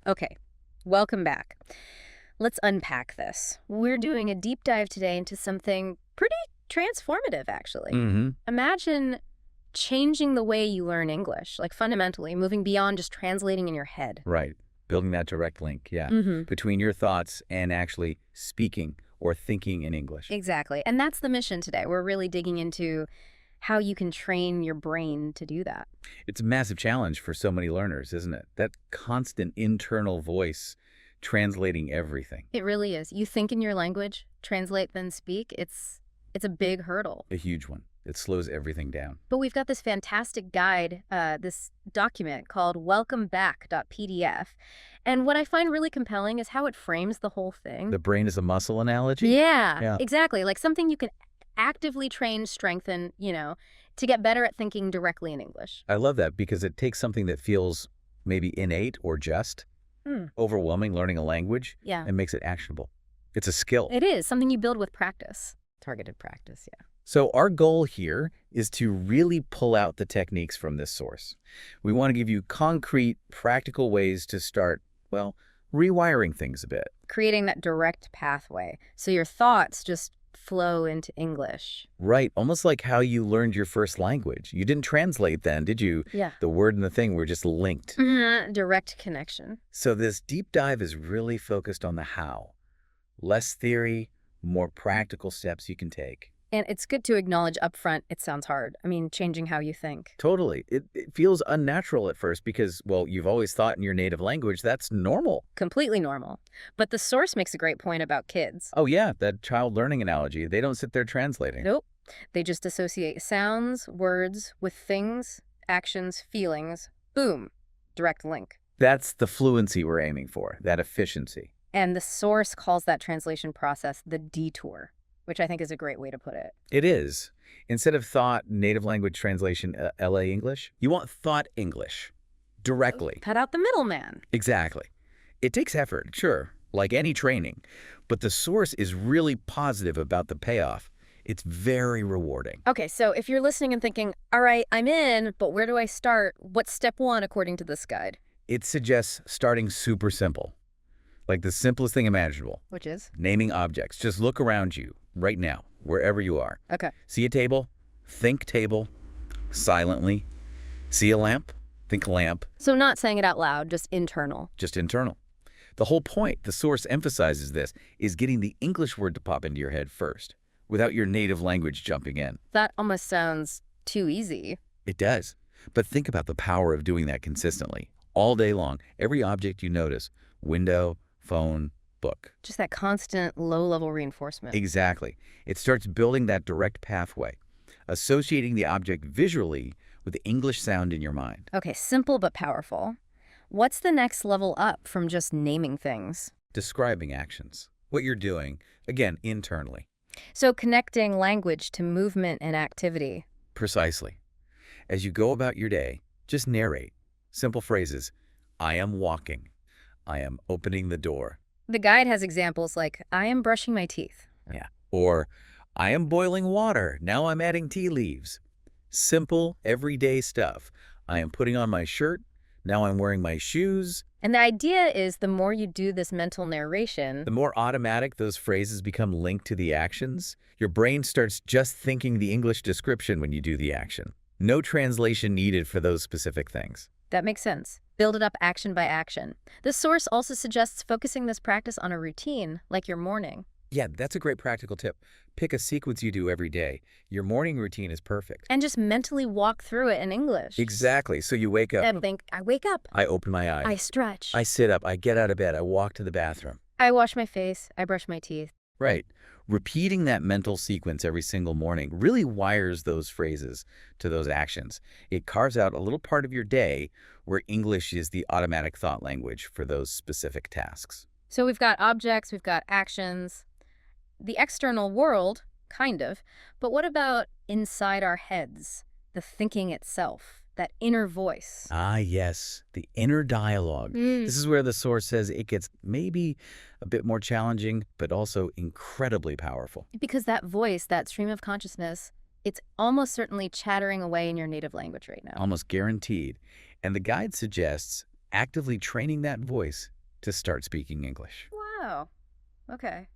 Okay, welcome back. Let's unpack this. We're doing a deep dive today into something pretty transformative, actually. Hmm. Imagine changing the way you learn English, like fundamentally, moving beyond just translating in your head. Right. Building that direct link, yeah, Mm-hmm. between your thoughts and actually speaking or thinking in English. Exactly. And that's the mission today. We're really digging into how you can train your brain to do that. It's a massive challenge for so many learners, isn't it? That constant internal voice translating everything. It really is. You think in your language, translate, then speak. It's a big hurdle. A huge one. It slows everything down. But we've got this fantastic guide, this document called welcomeback.pdf. And what I find really compelling is how it frames the whole thing. The brain is a muscle analogy? Yeah, Yeah. exactly. Like something you can actively train, strengthen, to get better at thinking directly in English. I love that because it takes something that feels maybe innate or just Hmm. overwhelming, learning a language, Yeah, and makes it actionable. It's a skill. it is something you build with practice. Targeted practice, yeah. So our goal here is to really pull out the techniques from this source. We want to give you concrete, practical ways to start, well, rewiring things a bit. Creating that direct pathway so your thoughts just flow into English. Right, almost like how you learned your first language. You didn't translate then, did you? Yeah. The word and the thing were just linked. Direct connection. So this deep dive is really focused on the how. Less theory, more practical steps you can take. And it's good to acknowledge upfront it sounds hard. I mean, changing how you think. Totally. It feels unnatural at first because, well, you've always thought in your native language that's normal. Completely normal. But the source makes a great point about kids. Oh, yeah, that child learning analogy. They don't sit there translating. Nope. They just associate sounds, words with things, actions, feelings. Boom. Direct link. That's the fluency we're aiming for, that efficiency. And the source calls that translation process the detour, which I think is a great way to put it. It is. Instead of thought native language translation LA English, you want thought English directly. Cut out the middleman. Exactly. It takes effort, sure, like any training, but the source is really positive about the payoff. It's very rewarding. Okay, so if you're listening and thinking, all right, I'm in, but where do I start? What's step one according to this guide? It suggests starting super simple, like the simplest thing imaginable. Which is? Naming objects. Just look around you right now, wherever you are. Okay. See a table? Think table. Silently. See a lamp? Think lamp. So not saying it out loud, just internal. Just internal. The whole point, the source emphasizes this, is getting the English word to pop into your head first, without your native language jumping in. That almost sounds too easy. It does. But think about the power of doing that consistently. All day long, every object you notice, window, phone, book. Just that constant low-level reinforcement. Exactly. It starts building that direct pathway, associating the object visually with the English sound in your mind. Okay, simple but powerful. What's the next level up from just naming things? Describing actions. What you're doing, again, internally. So connecting language to movement and activity. Precisely. As you go about your day, just narrate. Simple phrases. I am walking. I am opening the door. The guide has examples like, I am brushing my teeth. Yeah. Or, I am boiling water. Now I'm adding tea leaves. Simple, everyday stuff. I am putting on my shirt. Now I'm wearing my shoes. And the idea is the more you do this mental narration, The more automatic those phrases become linked to the actions, your brain starts just thinking the English description when you do the action. No translation needed for those specific things. that makes sense. Build it up action by action. The source also suggests focusing this practice on a routine, like your morning. Yeah, that's a great practical tip. Pick a sequence you do every day. Your morning routine is perfect. And just mentally walk through it in English. Exactly. So you wake up. And think, I wake up. I open my eyes. I stretch. I sit up. I get out of bed. I walk to the bathroom. I wash my face. I brush my teeth. Right. Repeating that mental sequence every single morning really wires those phrases to those actions. It carves out a little part of your day where English is the automatic thought language for those specific tasks. So we've got objects, we've got actions, the external world, kind of. But what about inside our heads, the thinking itself, that inner voice? Ah, yes, the inner dialogue. This is where the source says it gets maybe a bit more challenging, but also incredibly powerful. Because that voice, that stream of consciousness, it's almost certainly chattering away in your native language right now. Almost guaranteed. And the guide suggests actively training that voice to start speaking English. Wow. Okay.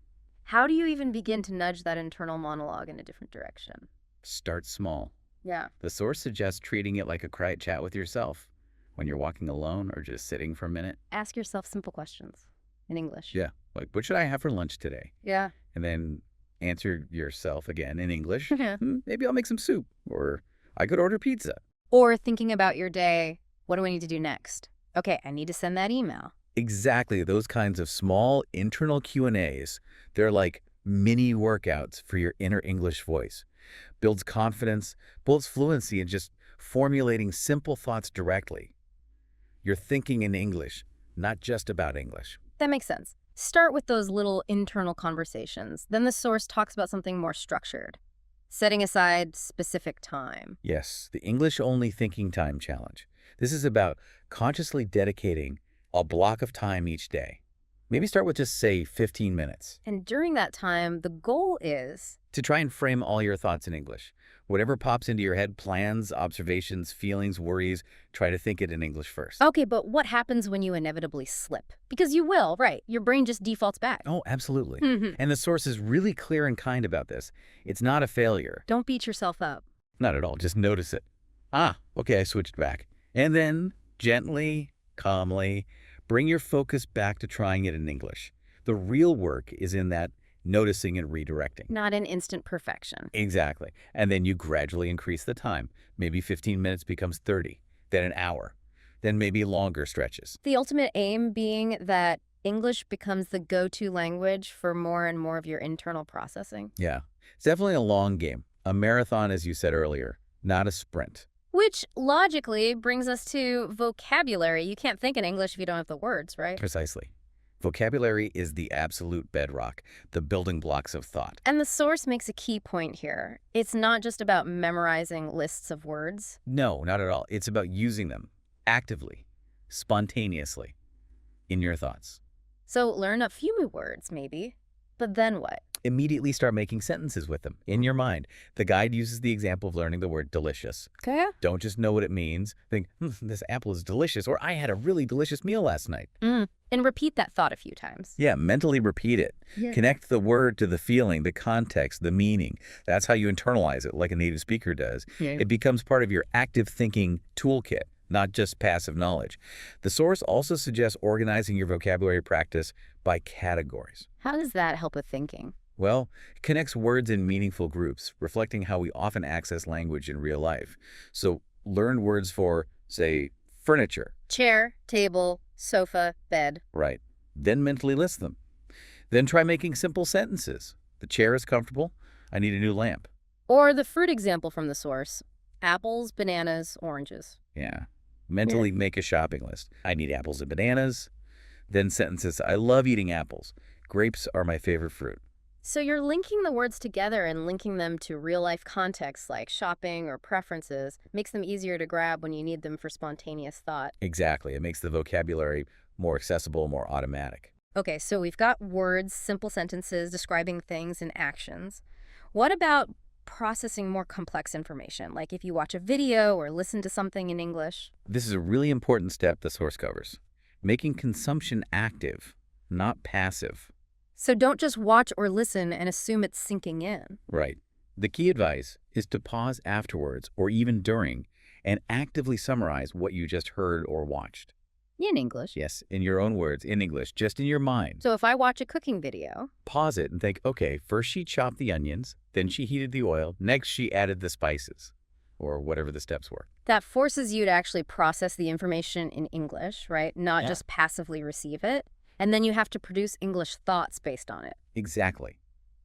How do you even begin to nudge that internal monologue in a different direction? Start small. Yeah. The source suggests treating it like a quiet chat with yourself when you're walking alone or just sitting for a minute. Ask yourself simple questions in English. Yeah, like, what should I have for lunch today? Yeah. And then answer yourself again in English. Yeah. Maybe I'll make some soup, or I could order pizza. Or thinking about your day, what do I need to do next? Okay, I need to send that email. Exactly, those kinds of small internal Q&As. They're like mini workouts for your inner English voice. Builds confidence, builds fluency in just formulating simple thoughts directly. You're thinking in English, not just about English. That makes sense. Start with those little internal conversations. Then the source talks about something more structured, setting aside specific time. Yes, the English-only thinking time challenge. This is about consciously dedicating a block of time each day. Maybe start with just, say, 15 minutes. And during that time, the goal is To try and frame all your thoughts in English. Whatever pops into your head, plans, observations, feelings, worries, try to think it in English first. okay, but what happens when you inevitably slip? Because you will, right? Your brain just defaults back. Oh, absolutely. Mhm. And the source is really clear and kind about this. It's not a failure. Don't beat yourself up. Not at all. Just notice it. Okay, I switched back. And then, gently, calmly, bring your focus back to trying it in English. The real work is in that noticing and redirecting. Not an instant perfection. Exactly. And then you gradually increase the time. Maybe 15 minutes becomes 30, then an hour, then maybe longer stretches. The ultimate aim being that English becomes the go-to language for more and more of your internal processing. Yeah, it's definitely a long game. A marathon, as you said earlier, not a sprint. Which logically brings us to vocabulary. You can't think in English if you don't have the words, right? Precisely. Vocabulary is the absolute bedrock, the building blocks of thought. And the source makes a key point here. It's not just about memorizing lists of words. No, not at all. It's about using them actively, spontaneously, in your thoughts. So learn a few new words, maybe. But then what? Immediately start making sentences with them in your mind. The guide uses the example of learning the word delicious. Okay. Don't just know what it means. Think, this apple is delicious, or I had a really delicious meal last night. And repeat that thought a few times. Yeah, mentally repeat it. Yeah. Connect the word to the feeling, the context, the meaning. That's how you internalize it, like a native speaker does. Yeah. It becomes part of your active thinking toolkit, not just passive knowledge. The source also suggests organizing your vocabulary practice by categories. How does that help with thinking? Well, it connects words in meaningful groups, reflecting how we often access language in real life. So learn words for, say, furniture. Chair, table, sofa, bed. Right. Then mentally list them. Then try making simple sentences. The chair is comfortable. I need a new lamp. Or the fruit example from the source. Apples, bananas, oranges. Yeah. Mentally make a shopping list. I need apples and bananas. Then sentences. I love eating apples. Grapes are my favorite fruit. So you're linking the words together and linking them to real-life contexts like shopping or preferences makes them easier to grab when you need them for spontaneous thought. Exactly. It makes the vocabulary more accessible, more automatic. Okay, so we've got words, simple sentences describing things and actions. What about processing more complex information, like if you watch a video or listen to something in English? This is a really important step the source covers. Making consumption active, not passive. So don't just watch or listen and assume it's sinking in. Right. The key advice is to pause afterwards or even during and actively summarize what you just heard or watched. In English. Yes, in your own words, in English, just in your mind. So if I watch a cooking video, Pause it and think, okay, first she chopped the onions, then she heated the oil, next she added the spices, or whatever the steps were. that forces you to actually process the information in English, right? Not Yeah. just passively receive it. And then you have to produce English thoughts based on it. Exactly.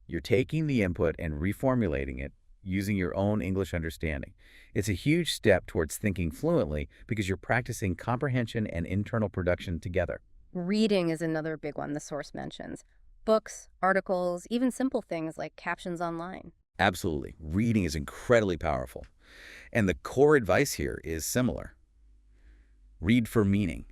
You're taking the input and reformulating it using your own English understanding. It's a huge step towards thinking fluently because you're practicing comprehension and internal production together. Reading is another big one the source mentions. Books, articles, even simple things like captions online. Absolutely. Reading is incredibly powerful. And the core advice here is similar. Read for meaning,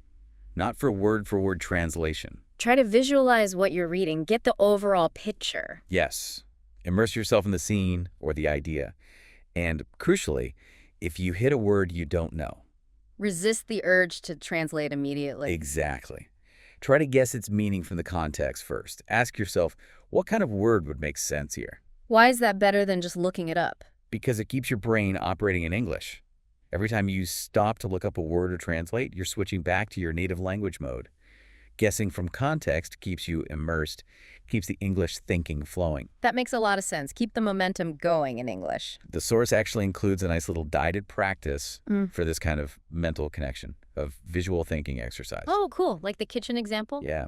not for word translation. Try to visualize what you're reading. Get the overall picture. Yes. Immerse yourself in the scene or the idea. And crucially, if you hit a word you don't know. Resist the urge to translate immediately. Exactly. Try to guess its meaning from the context first. Ask yourself, what kind of word would make sense here? Why is that better than just looking it up? Because it keeps your brain operating in English. Every time you stop to look up a word or translate, you're switching back to your native language mode. Guessing from context keeps you immersed, keeps the English thinking flowing. That makes a lot of sense. Keep the momentum going in English. The source actually includes a nice little guided practice for this kind of mental connection of visual thinking exercise. Oh, cool. Like the kitchen example? Yeah.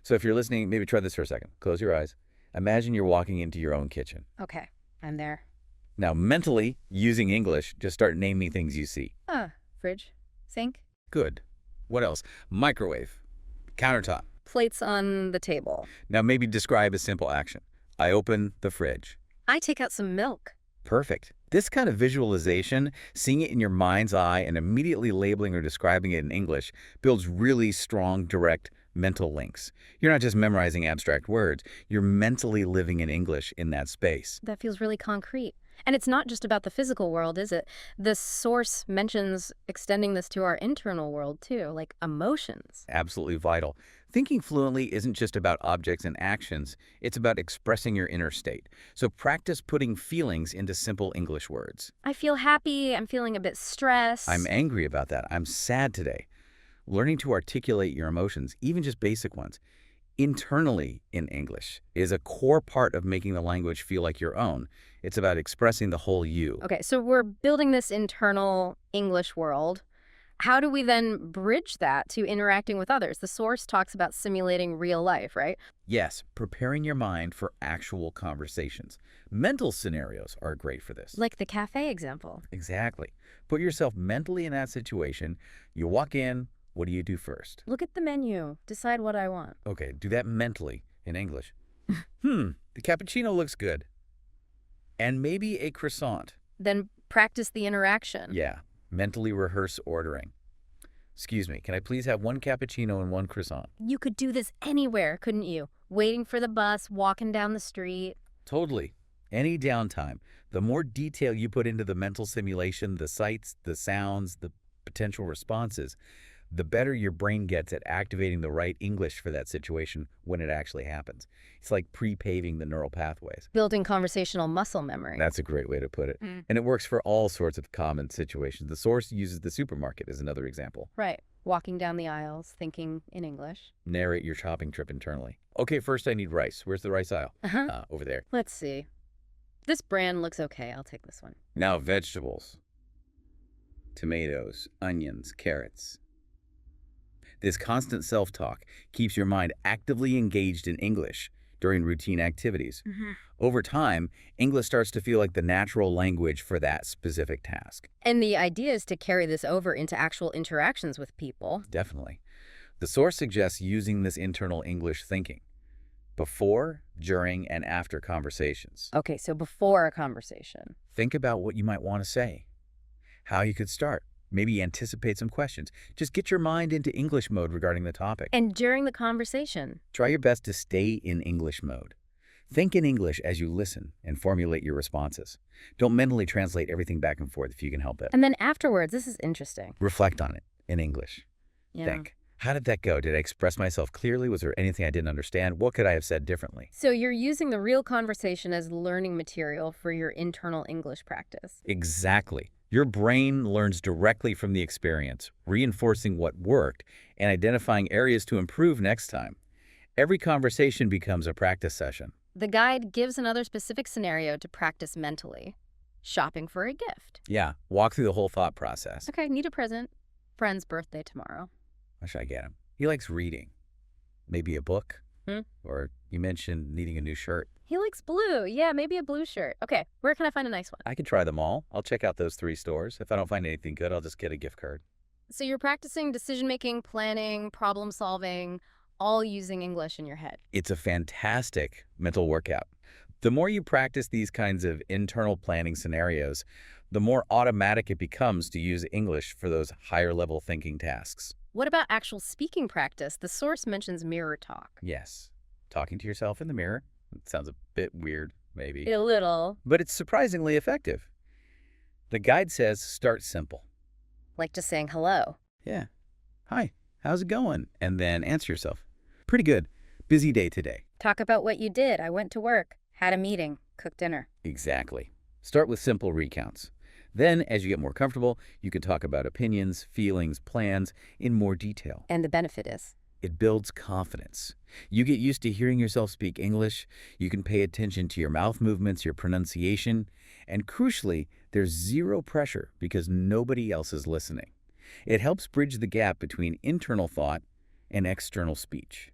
So if you're listening, maybe try this for a second. Close your eyes. Imagine you're walking into your own kitchen. Okay, I'm there. Now, mentally, using English, just start naming things you see. Fridge, sink, Good. What else? Microwave, countertop. plates on the table. Now, maybe describe a simple action. I open the fridge. I take out some milk. Perfect. This kind of visualization, seeing it in your mind's eye and immediately labeling or describing it in English, builds really strong, direct mental links. You're not just memorizing abstract words, you're mentally living in English in that space. That feels really concrete. And it's not just about the physical world, is it? The source mentions extending this to our internal world, too, like emotions. Absolutely vital. Thinking fluently isn't just about objects and actions, it's about expressing your inner state. So practice putting feelings into simple English words. I feel happy. I'm feeling a bit stressed. I'm angry about that. I'm sad today. Learning to articulate your emotions, even just basic ones, internally in English is a core part of making the language feel like your own. It's about expressing the whole you. Okay, so we're building this internal English world. How do we then bridge that to interacting with others? The source talks about simulating real life, right? Yes, preparing your mind for actual conversations. Mental scenarios are great for this. Like the cafe example. Exactly. Put yourself mentally in that situation. You walk in. What do you do first? Look at the menu. Decide what I want. Okay, do that mentally in English. The cappuccino looks good. And maybe a croissant. Then practice the interaction. Yeah, mentally rehearse ordering. Excuse me, can I please have one cappuccino and one croissant? You could do this anywhere, couldn't you? Waiting for the bus, walking down the street. Totally. Any downtime. The more detail you put into the mental simulation, the sights, the sounds, the potential responses, the better your brain gets at activating the right English for that situation when it actually happens. It's like pre-paving the neural pathways. Building conversational muscle memory. That's a great way to put it. And it works for all sorts of common situations. The source uses the supermarket as another example. Right. Walking down the aisles, thinking in English. Narrate your shopping trip internally. Okay, first I need rice. Where's the rice aisle? Over there. Let's see. This brand looks okay. I'll take this one. Now vegetables. Tomatoes, onions, carrots. This constant self-talk keeps your mind actively engaged in English during routine activities. Over time, English starts to feel like the natural language for that specific task. And the idea is to carry this over into actual interactions with people. Definitely. The source suggests using this internal English thinking before, during, and after conversations. Okay, so before a conversation. Think about what you might want to say, how you could start. Maybe anticipate some questions. Just get your mind into English mode regarding the topic. And during the conversation. Try your best to stay in English mode. Think in English as you listen and formulate your responses. Don't mentally translate everything back and forth if you can help it. And then afterwards, this is interesting. Reflect on it in English. Yeah. Think, how did that go? Did I express myself clearly? Was there anything I didn't understand? What could I have said differently? So you're using the real conversation as learning material for your internal English practice. Exactly. Your brain learns directly from the experience, reinforcing what worked and identifying areas to improve next time. Every conversation becomes a practice session. The guide gives another specific scenario to practice mentally. Shopping for a gift. Yeah, walk through the whole thought process. Okay, need a present. Friend's birthday tomorrow. What should I get him? He likes reading. Maybe a book? Hmm? Or you mentioned needing a new shirt. He likes blue. Yeah, maybe a blue shirt. Okay, where can I find a nice one? I could try them all. I'll check out those 3 stores. If I don't find anything good, I'll just get a gift card. So you're practicing decision-making, planning, problem-solving, all using English in your head. It's a fantastic mental workout. The more you practice these kinds of internal planning scenarios, the more automatic it becomes to use English for those higher-level thinking tasks. What about actual speaking practice? The source mentions mirror talk. Yes, talking to yourself in the mirror. It sounds a bit weird, maybe. A little. But it's surprisingly effective. The guide says start simple. Like just saying hello. Yeah. Hi. how's it going? And then answer yourself. Pretty good. Busy day today. Talk about what you did. I went to work, had a meeting, cooked dinner. Exactly. Start with simple recounts. Then, as you get more comfortable, you can talk about opinions, feelings, plans in more detail. And the benefit is? It builds confidence. You get used to hearing yourself speak English, you can pay attention to your mouth movements, your pronunciation, and crucially, there's zero pressure because nobody else is listening. It helps bridge the gap between internal thought and external speech.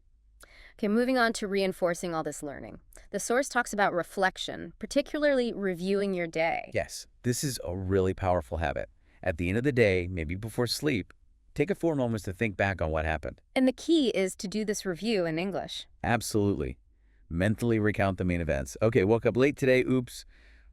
Okay, moving on to reinforcing all this learning. The source talks about reflection, particularly reviewing your day. Yes, this is a really powerful habit. At the end of the day, maybe before sleep, take a few moments to think back on what happened. And the key is to do this review in English. Absolutely. Mentally recount the main events. Okay, woke up late today, oops.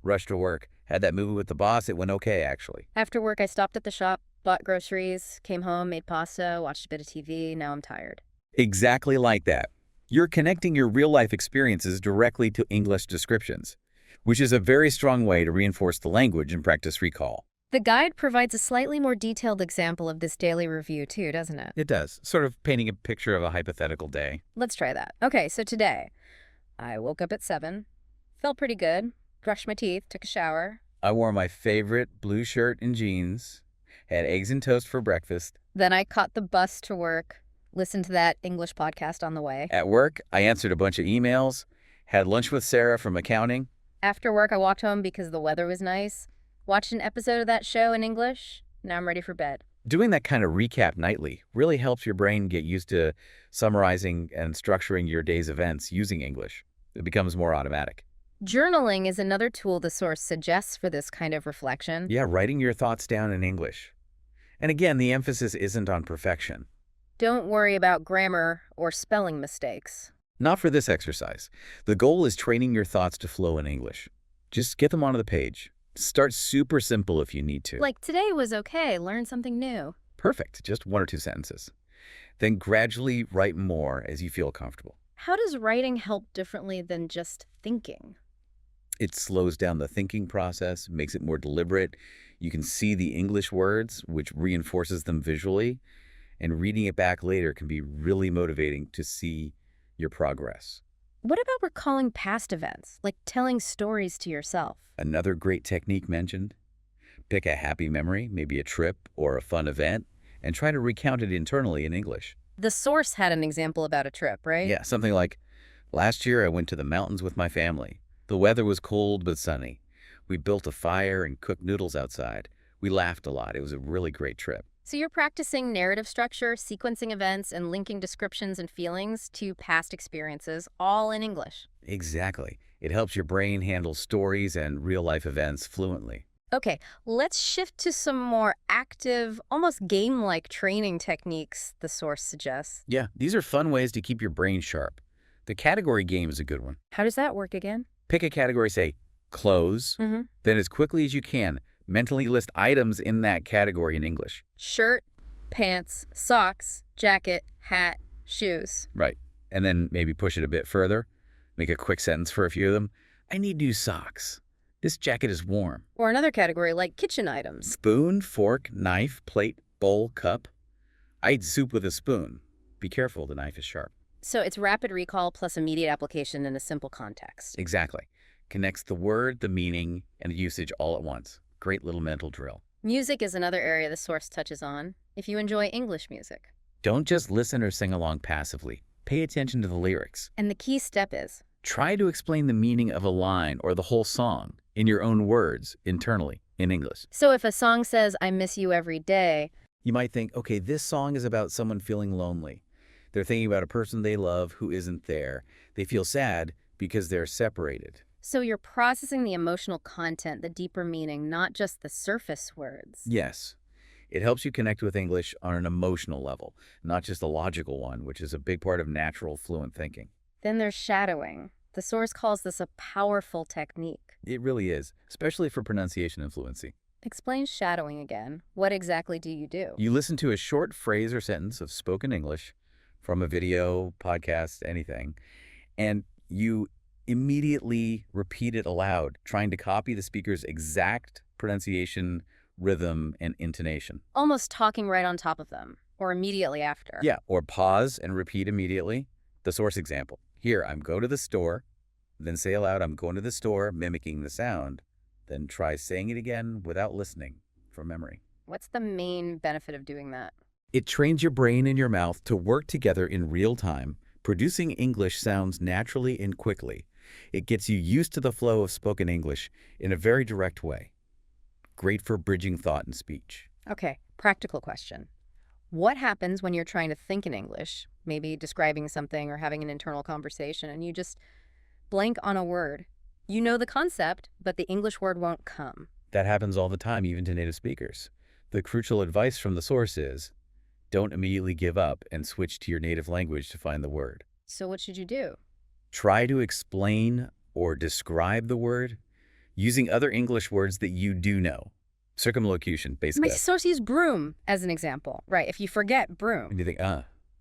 Rushed to work. Had that movie with the boss, it went okay, actually. After work, I stopped at the shop, bought groceries, came home, made pasta, watched a bit of TV, now I'm tired. Exactly like that. You're connecting your real-life experiences directly to English descriptions, which is a very strong way to reinforce the language and practice recall. The guide provides a slightly more detailed example of this daily review too, doesn't it? It does, sort of painting a picture of a hypothetical day. Let's try that. Okay, so today, I woke up at 7, felt pretty good, brushed my teeth, took a shower. I wore my favorite blue shirt and jeans, had eggs and toast for breakfast. Then I caught the bus to work, listened to that English podcast on the way. At work, I answered a bunch of emails, had lunch with Sarah from accounting. After work, I walked home because the weather was nice, watched an episode of that show in English. Now I'm ready for bed. Doing that kind of recap nightly really helps your brain get used to summarizing and structuring your day's events using English. It becomes more automatic. Journaling is another tool the source suggests for this kind of reflection. Yeah, writing your thoughts down in English. And again, the emphasis isn't on perfection. Don't worry about grammar or spelling mistakes. Not for this exercise. The goal is training your thoughts to flow in English. Just get them onto the page. Start super simple if you need to. Like, today was okay, learn something new. Perfect, just 1 or 2 sentences. Then gradually write more as you feel comfortable. How does writing help differently than just thinking? It slows down the thinking process, makes it more deliberate. You can see the English words, which reinforces them visually. And reading it back later can be really motivating to see your progress. What about recalling past events, like telling stories to yourself? Another great technique mentioned, pick a happy memory, maybe a trip or a fun event, and try to recount it internally in English. The source had an example about a trip, right? Yeah, something like, last year I went to the mountains with my family. The weather was cold but sunny. We built a fire and cooked noodles outside. We laughed a lot. It was a really great trip. So you're practicing narrative structure, sequencing events, and linking descriptions and feelings to past experiences, all in English. Exactly. It helps your brain handle stories and real-life events fluently. Okay, let's shift to some more active, almost game-like training techniques the source suggests. Yeah, these are fun ways to keep your brain sharp. The category game is a good one. How does that work again? Pick a category, say, clothes, then as quickly as you can, mentally list items in that category in English. Shirt, pants, socks, jacket, hat, shoes. Right. And then maybe push it a bit further. Make a quick sentence for a few of them. I need new socks. This jacket is warm. Or another category like kitchen items. Spoon, fork, knife, plate, bowl, cup. I eat soup with a spoon. Be careful, the knife is sharp. So it's rapid recall plus immediate application in a simple context. Exactly. Connects the word, the meaning, and the usage all at once. Great little mental drill. Music is another area the source touches on, if you enjoy English music. Don't just listen or sing along passively. Pay attention to the lyrics. And the key step is? Try to explain the meaning of a line or the whole song in your own words internally in English. So if a song says, I miss you every day, you might think, okay, this song is about someone feeling lonely. They're thinking about a person they love who isn't there. They feel sad because they're separated. So you're processing the emotional content, the deeper meaning, not just the surface words. Yes. It helps you connect with English on an emotional level, not just a logical one, which is a big part of natural, fluent thinking. Then there's shadowing. The source calls this a powerful technique. It really is, especially for pronunciation and fluency. Explain shadowing again. What exactly do you do? You listen to a short phrase or sentence of spoken English from a video, podcast, anything, and you immediately repeat it aloud, trying to copy the speaker's exact pronunciation, rhythm, and intonation. Almost talking right on top of them. Or immediately after. Yeah, or pause and repeat immediately. The source example. Here, I'm going to the store. Then say aloud, I'm going to the store, mimicking the sound. Then try saying it again without listening from memory. What's the main benefit of doing that? It trains your brain and your mouth to work together in real time, producing English sounds naturally and quickly. It gets you used to the flow of spoken English in a very direct way. Great for bridging thought and speech. Okay, practical question. What happens when you're trying to think in English, maybe describing something or having an internal conversation, and you just blank on a word? You know the concept, but the English word won't come. That happens all the time, even to native speakers. The crucial advice from the source is, don't immediately give up and switch to your native language to find the word. So what should you do? Try to explain or describe the word using other English words that you do know. Circumlocution, My basically. source used broom as an example. Right, if you forget broom. And you think,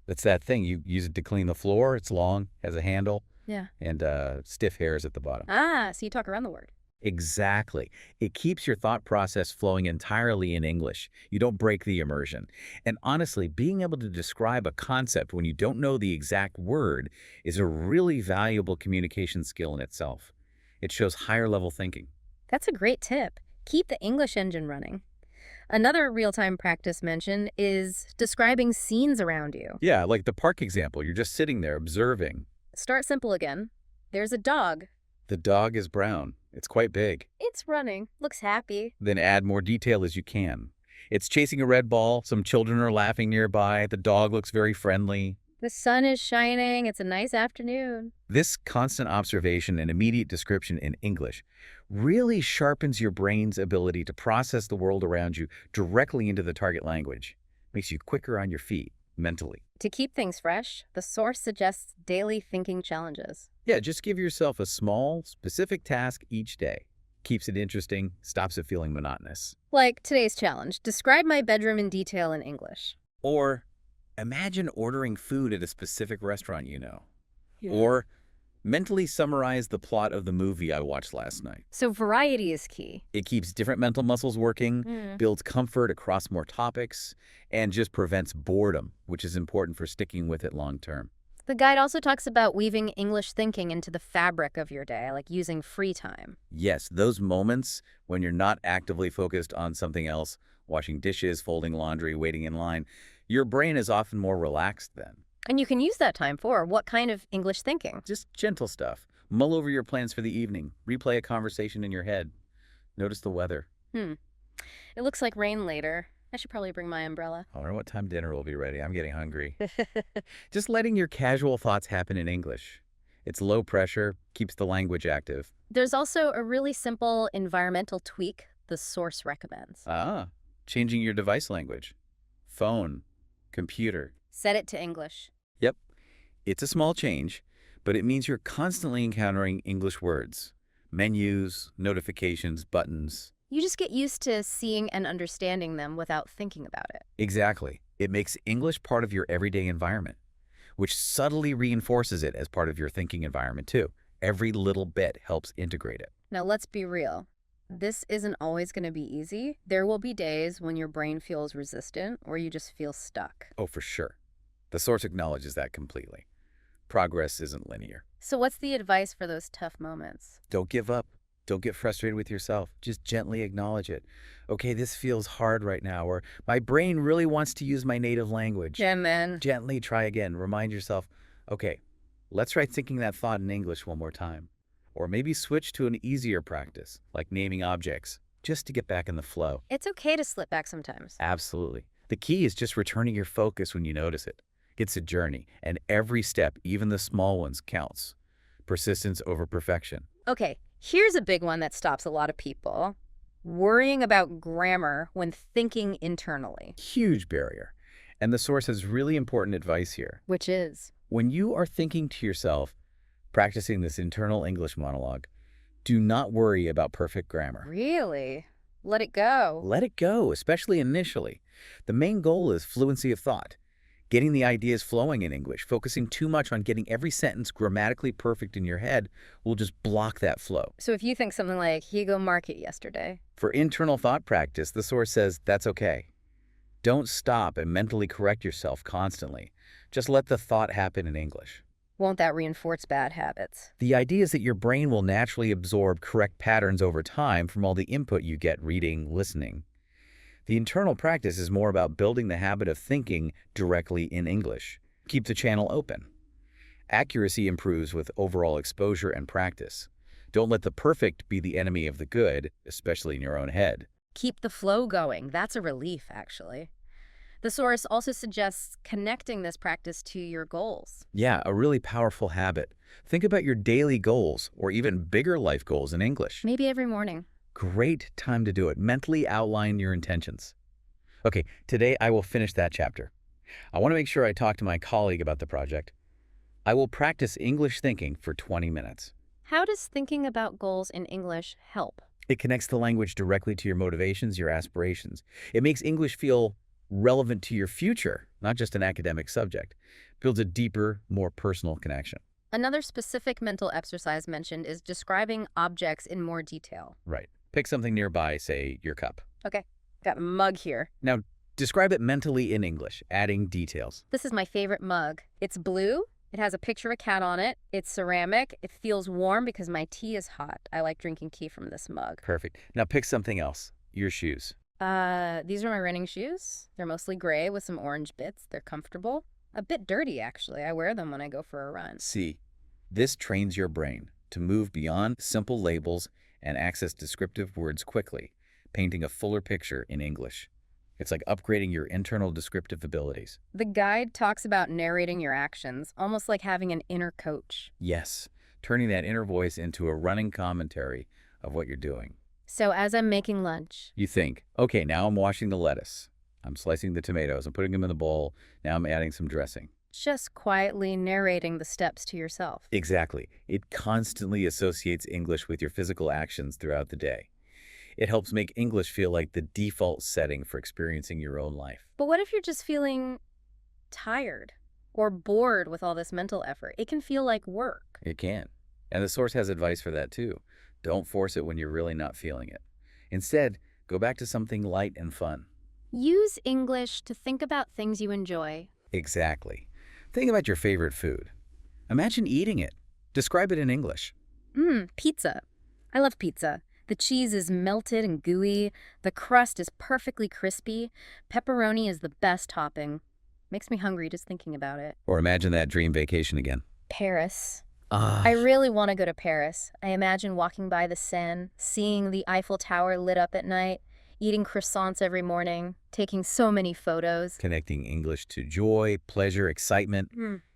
that's that thing. You use it to clean the floor. It's long, has a handle, Yeah. and stiff hairs at the bottom. Ah, so you talk around the word. Exactly. It keeps your thought process flowing entirely in English. You don't break the immersion. And honestly, being able to describe a concept when you don't know the exact word is a really valuable communication skill in itself. It shows higher level thinking. That's a great tip. Keep the English engine running. Another real-time practice mention is describing scenes around you. Yeah, like the park example. You're just sitting there observing. Start simple again. There's a dog. The dog is brown. It's quite big. It's running. Looks happy. Then add more detail as you can. It's chasing a red ball. Some children are laughing nearby. The dog looks very friendly. The sun is shining. It's a nice afternoon. This constant observation and immediate description in English really sharpens your brain's ability to process the world around you directly into the target language. Makes you quicker on your feet, mentally. To keep things fresh, the source suggests daily thinking challenges. Yeah, just give yourself a small, specific task each day. Keeps it interesting, stops it feeling monotonous. Like today's challenge, describe my bedroom in detail in English. Or imagine ordering food at a specific restaurant you know. Yeah. Or mentally summarize the plot of the movie I watched last night. So variety is key. It keeps different mental muscles working, builds comfort across more topics, and just prevents boredom, which is important for sticking with it long term. The guide also talks about weaving English thinking into the fabric of your day, like using free time. Yes, those moments when you're not actively focused on something else, washing dishes, folding laundry, waiting in line, your brain is often more relaxed then. And you can use that time for what kind of English thinking? Just gentle stuff. Mull over your plans for the evening. Replay a conversation in your head. Notice the weather. It looks like rain later. I should probably bring my umbrella. I wonder what time dinner will be ready. I'm getting hungry. Just letting your casual thoughts happen in English. It's low pressure, keeps the language active. There's also a really simple environmental tweak the source recommends. Changing your device language. Phone, computer. Set it to English. Yep. It's a small change, but it means you're constantly encountering English words. Menus, notifications, buttons. You just get used to seeing and understanding them without thinking about it. Exactly. It makes English part of your everyday environment, which subtly reinforces it as part of your thinking environment too. Every little bit helps integrate it. Now let's be real. This isn't always going to be easy. There will be days when your brain feels resistant or you just feel stuck. Oh, for sure. The source acknowledges that completely. Progress isn't linear. So what's the advice for those tough moments? Don't give up. Don't get frustrated with yourself. Just gently acknowledge it. Okay, this feels hard right now, or my brain really wants to use my native language. And then Gently try again. Remind yourself, okay, let's try thinking that thought in English one more time. Or maybe switch to an easier practice, like naming objects, just to get back in the flow. it's okay to slip back sometimes. Absolutely. The key is just returning your focus when you notice it. It's a journey, and every step, even the small ones, counts. Persistence over perfection. Okay, here's a big one that stops a lot of people. Worrying about grammar when thinking internally. Huge barrier. And the source has really important advice here. Which is? When you are thinking to yourself, practicing this internal English monologue, do not worry about perfect grammar. Really? Let it go. Let it go, especially initially. The main goal is fluency of thought. Getting the ideas flowing in English, focusing too much on getting every sentence grammatically perfect in your head will just block that flow. So if you think something like, he go market yesterday. For internal thought practice, the source says that's okay. Don't stop and mentally correct yourself constantly. Just let the thought happen in English. Won't that reinforce bad habits? The idea is that your brain will naturally absorb correct patterns over time from all the input you get reading, listening. The internal practice is more about building the habit of thinking directly in English. Keep the channel open. Accuracy improves with overall exposure and practice. Don't let the perfect be the enemy of the good, especially in your own head. Keep the flow going. That's a relief, actually. The source also suggests connecting this practice to your goals. Yeah, a really powerful habit. Think about your daily goals or even bigger life goals in English. Maybe every morning. Great time to do it. Mentally outline your intentions. Okay, today I will finish that chapter. I want to make sure I talk to my colleague about the project. I will practice English thinking for 20 minutes. How does thinking about goals in English help? It connects the language directly to your motivations, your aspirations. It makes English feel relevant to your future, not just an academic subject. Builds a deeper, more personal connection. Another specific mental exercise mentioned is describing objects in more detail. Right. Pick something nearby, say your cup. Okay, got a mug here. Now, describe it mentally in English, adding details. This is my favorite mug. It's blue. It has a picture of a cat on it. It's ceramic. It feels warm because my tea is hot. I like drinking tea from this mug. Perfect. Now pick something else. Your shoes. These are my running shoes. They're mostly gray with some orange bits. They're comfortable. A bit dirty, actually. I wear them when I go for a run. See, this trains your brain to move beyond simple labels and access descriptive words quickly, painting a fuller picture in English. It's like upgrading your internal descriptive abilities. The guide talks about narrating your actions, almost like having an inner coach. Yes, turning that inner voice into a running commentary of what you're doing. So as I'm making lunch, You think, okay, now I'm washing the lettuce. I'm slicing the tomatoes. I'm putting them in the bowl. Now I'm adding some dressing. just quietly narrating the steps to yourself. Exactly. It constantly associates English with your physical actions throughout the day. It helps make English feel like the default setting for experiencing your own life. But what if you're just feeling tired or bored with all this mental effort? It can feel like work. It can. And the source has advice for that too. Don't force it when you're really not feeling it. Instead, go back to something light and fun. Use English to think about things you enjoy. Exactly. Think about your favorite food. Imagine eating it. Describe it in English. Pizza. I love pizza. The cheese is melted and gooey. The crust is perfectly crispy. Pepperoni is the best topping. Makes me hungry just thinking about it. Or imagine that dream vacation again. Paris. Ah, I really want to go to Paris. I imagine walking by the Seine, seeing the Eiffel Tower lit up at night, eating croissants every morning, taking so many photos. connecting English to joy, pleasure, excitement.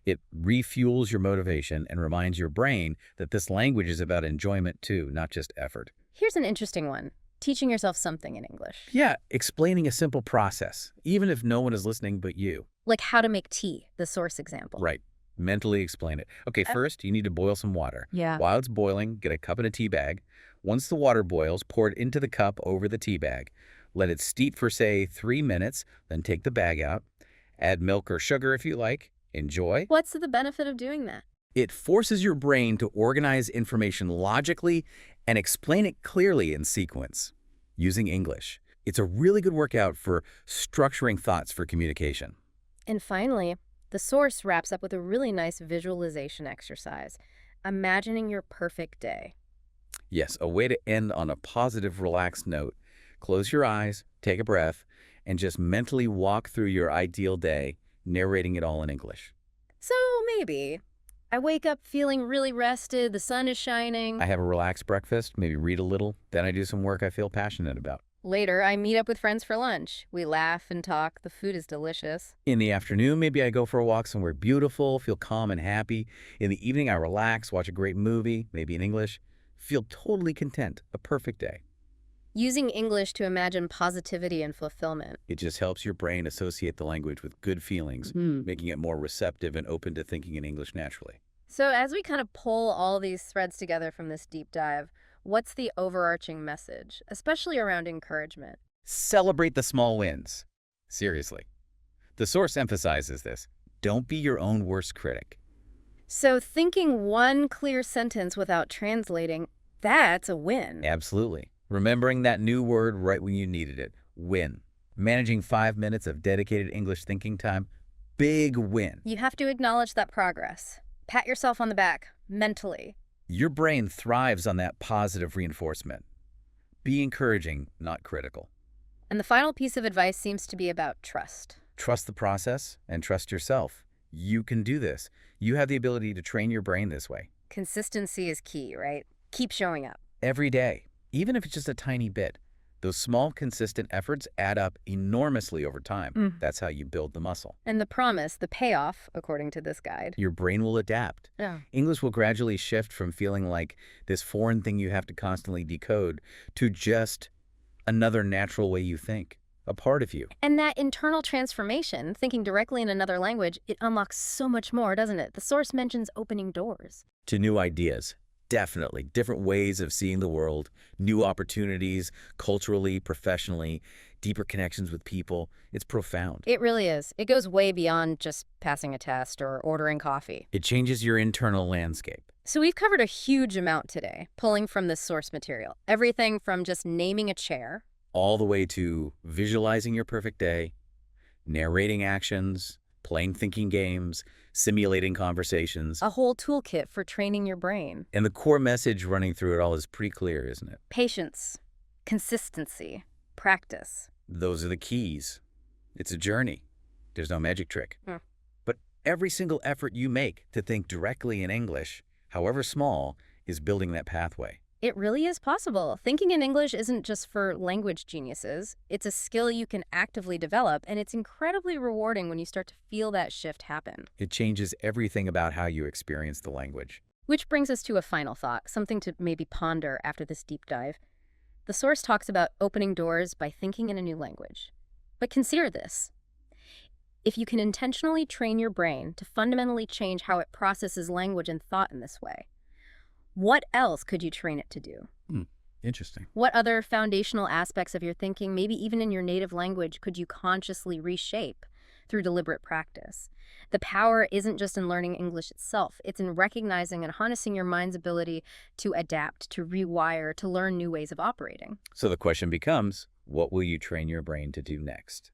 It refuels your motivation and reminds your brain that this language is about enjoyment too, not just effort. Here's an interesting one. Teaching yourself something in English. Yeah, explaining a simple process, even if no one is listening but you. Like how to make tea, the source example. Right. Mentally explain it. Okay, first, you need to boil some water. Yeah. While it's boiling, get a cup and a tea bag. Once the water boils, pour it into the cup over the tea bag. Let it steep for, say, 3 minutes, then take the bag out. Add milk or sugar if you like. Enjoy. What's the benefit of doing that? It forces your brain to organize information logically and explain it clearly in sequence, using English. It's a really good workout for structuring thoughts for communication. And finally, the source wraps up with a really nice visualization exercise, imagining your perfect day. Yes, a way to end on a positive, relaxed note. Close your eyes, take a breath, and just mentally walk through your ideal day, narrating it all in English. So maybe I wake up feeling really rested, the sun is shining. I have a relaxed breakfast, maybe read a little, then I do some work I feel passionate about. Later, I meet up with friends for lunch. We laugh and talk. The food is delicious. In the afternoon, maybe I go for a walk somewhere beautiful, feel calm and happy. In the evening, I relax, watch a great movie, maybe in English, feel totally content, a perfect day. Using English to imagine positivity and fulfillment. It just helps your brain associate the language with good feelings, making it more receptive and open to thinking in English naturally. So as we kind of pull all these threads together from this deep dive, what's the overarching message, especially around encouragement? Celebrate the small wins. Seriously. The source emphasizes this. Don't be your own worst critic. So thinking one clear sentence without translating, that's a win. Absolutely. Remembering that new word right when you needed it. Win. Managing 5 minutes of dedicated English thinking time, big win. You have to acknowledge that progress. Pat yourself on the back, mentally. Your brain thrives on that positive reinforcement. Be encouraging, not critical. And the final piece of advice seems to be about trust. Trust the process and trust yourself. You can do this. You have the ability to train your brain this way. Consistency is key, right? Keep showing up. Every day, even if it's just a tiny bit. Those small, consistent efforts add up enormously over time. That's how you build the muscle. And the promise, the payoff, according to this guide. Your brain will adapt. Yeah. English will gradually shift from feeling like this foreign thing you have to constantly decode to just another natural way you think, a part of you. And that internal transformation, thinking directly in another language, it unlocks so much more, doesn't it? The source mentions opening doors. To new ideas. Definitely. Different ways of seeing the world, new opportunities, culturally, professionally, deeper connections with people. It's profound. It really is. It goes way beyond just passing a test or ordering coffee. It changes your internal landscape. So we've covered a huge amount today, pulling from this source material. Everything from just naming a chair, All the way to visualizing your perfect day, narrating actions, playing thinking games, simulating conversations. a whole toolkit for training your brain. And the core message running through it all is pretty clear, isn't it? Patience, consistency, practice. Those are the keys. It's a journey. There's no magic trick. Hmm. But every single effort you make to think directly in English, however small, is building that pathway. It really is possible. Thinking in English isn't just for language geniuses. It's a skill you can actively develop, and it's incredibly rewarding when you start to feel that shift happen. It changes everything about how you experience the language. Which brings us to a final thought, something to maybe ponder after this deep dive. The source talks about opening doors by thinking in a new language. But consider this. If you can intentionally train your brain to fundamentally change how it processes language and thought in this way, what else could you train it to do? Interesting. What other foundational aspects of your thinking, maybe even in your native language, could you consciously reshape through deliberate practice? The power isn't just in learning English itself. It's in recognizing and harnessing your mind's ability to adapt, to rewire, to learn new ways of operating. So the question becomes, what will you train your brain to do next?